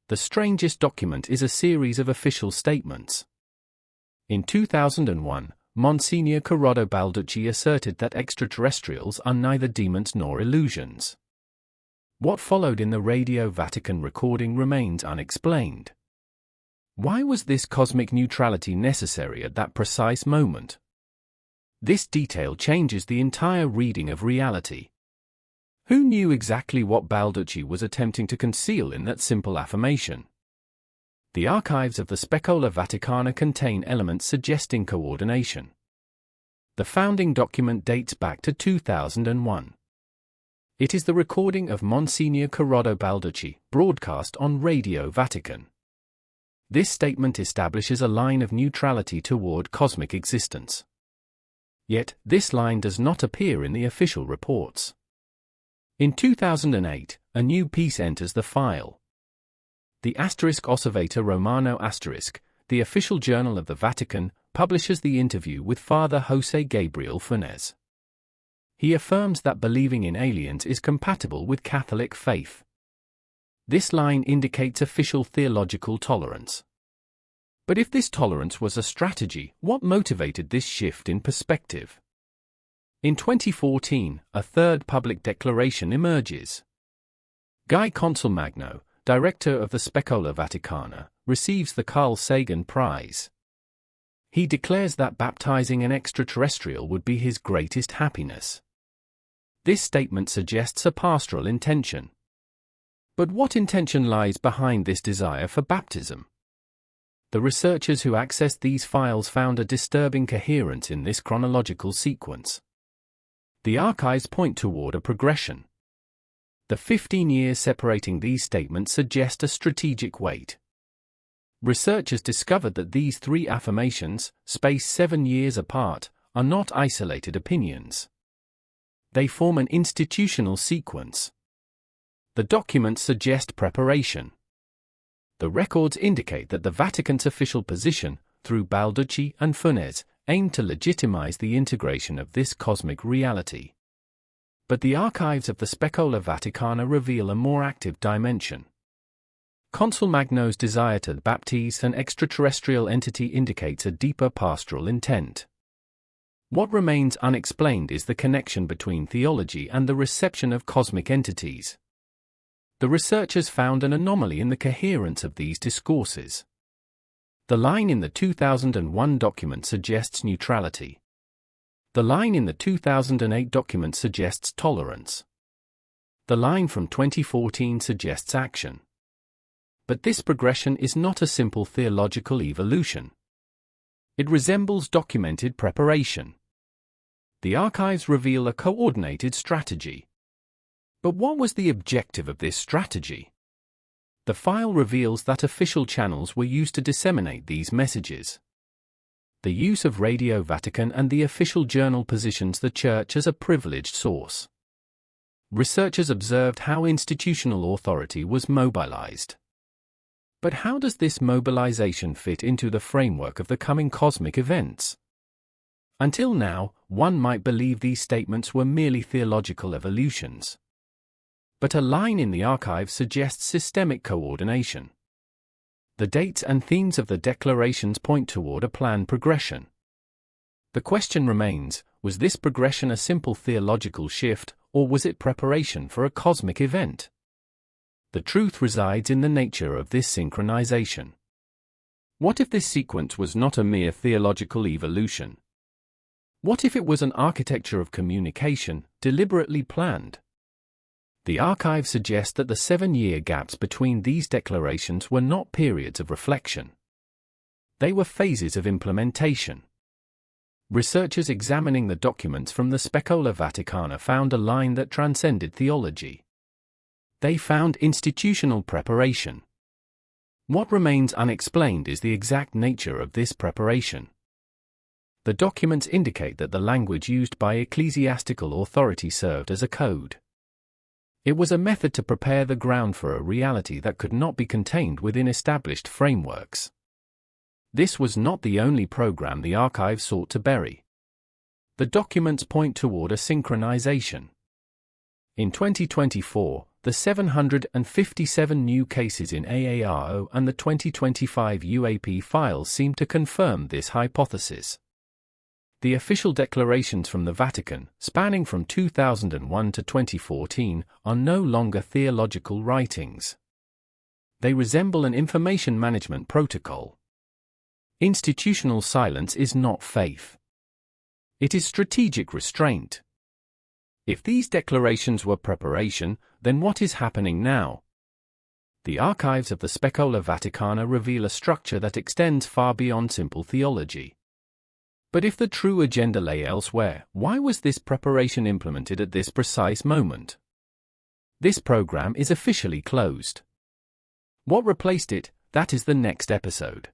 The strangest document is a series of official statements. In 2001, Monsignor Balducci asserted that extraterrestrials are neither demons nor illusions. What followed in the Radio Vatican recording remains unexplained. Why was this cosmic neutrality necessary at that precise moment? This detail changes the entire reading of reality. Who knew exactly what Balducci was attempting to conceal in that simple affirmation? The archives of the Specola Vaticana contain elements suggesting coordination. The founding document dates back to 2001. It is the recording of Monsignor Balducci, broadcast on Radio Vatican. This statement establishes a line of neutrality toward cosmic existence. Yet, this line does not appear in the official reports. In 2008, a new piece enters the file. The *Osservatore Romano*, the official journal of the Vatican, publishes the interview with Father José Gabriel Funes. He affirms that believing in aliens is compatible with Catholic faith. This line indicates official theological tolerance. But if this tolerance was a strategy, what motivated this shift in perspective? In 2014, a third public declaration emerges. Guy Consolmagno, director of the Specola Vaticana, receives the Carl Sagan Prize. He declares that baptizing an extraterrestrial would be his greatest happiness. This statement suggests a pastoral intention. But what intention lies behind this desire for baptism? The researchers who accessed these files found a disturbing coherence in this chronological sequence. The archives point toward a progression. The 15 years separating these statements suggest a strategic weight. Researchers discovered that these three affirmations, spaced 7 years apart, are not isolated opinions. They form an institutional sequence. The documents suggest preparation. The records indicate that the Vatican's official position, through Balducci and Funes, aimed to legitimize the integration of this cosmic reality. But the archives of the Specola Vaticana reveal a more active dimension. Consolmagno's desire to baptize an extraterrestrial entity indicates a deeper pastoral intent. What remains unexplained is the connection between theology and the reception of cosmic entities. The researchers found an anomaly in the coherence of these discourses. The line in the 2001 document suggests neutrality. The line in the 2008 document suggests tolerance. The line from 2014 suggests action. But this progression is not a simple theological evolution. It resembles documented preparation. The archives reveal a coordinated strategy. But what was the objective of this strategy? The file reveals that official channels were used to disseminate these messages. The use of Radio Vatican and the official journal positions the Church as a privileged source. Researchers observed how institutional authority was mobilized. But how does this mobilization fit into the framework of the coming cosmic events? Until now, one might believe these statements were merely theological evolutions. But a line in the archive suggests systemic coordination. The dates and themes of the declarations point toward a planned progression. The question remains, was this progression a simple theological shift, or was it preparation for a cosmic event? The truth resides in the nature of this synchronization. What if this sequence was not a mere theological evolution? What if it was an architecture of communication, deliberately planned? The archive suggests that the 7-year gaps between these declarations were not periods of reflection. They were phases of implementation. Researchers examining the documents from the Specola Vaticana found a line that transcended theology. They found institutional preparation. What remains unexplained is the exact nature of this preparation. The documents indicate that the language used by ecclesiastical authority served as a code. It was a method to prepare the ground for a reality that could not be contained within established frameworks. This was not the only program the archive sought to bury. The documents point toward a synchronization. In 2024, the 757 new cases in AARO and the 2025 UAP files seem to confirm this hypothesis. The official declarations from the Vatican, spanning from 2001 to 2014, are no longer theological writings. They resemble an information management protocol. Institutional silence is not faith. It is strategic restraint. If these declarations were preparation, then what is happening now? The archives of the Specola Vaticana reveal a structure that extends far beyond simple theology. But if the true agenda lay elsewhere, why was this preparation implemented at this precise moment? This program is officially closed. What replaced it? That is the next episode.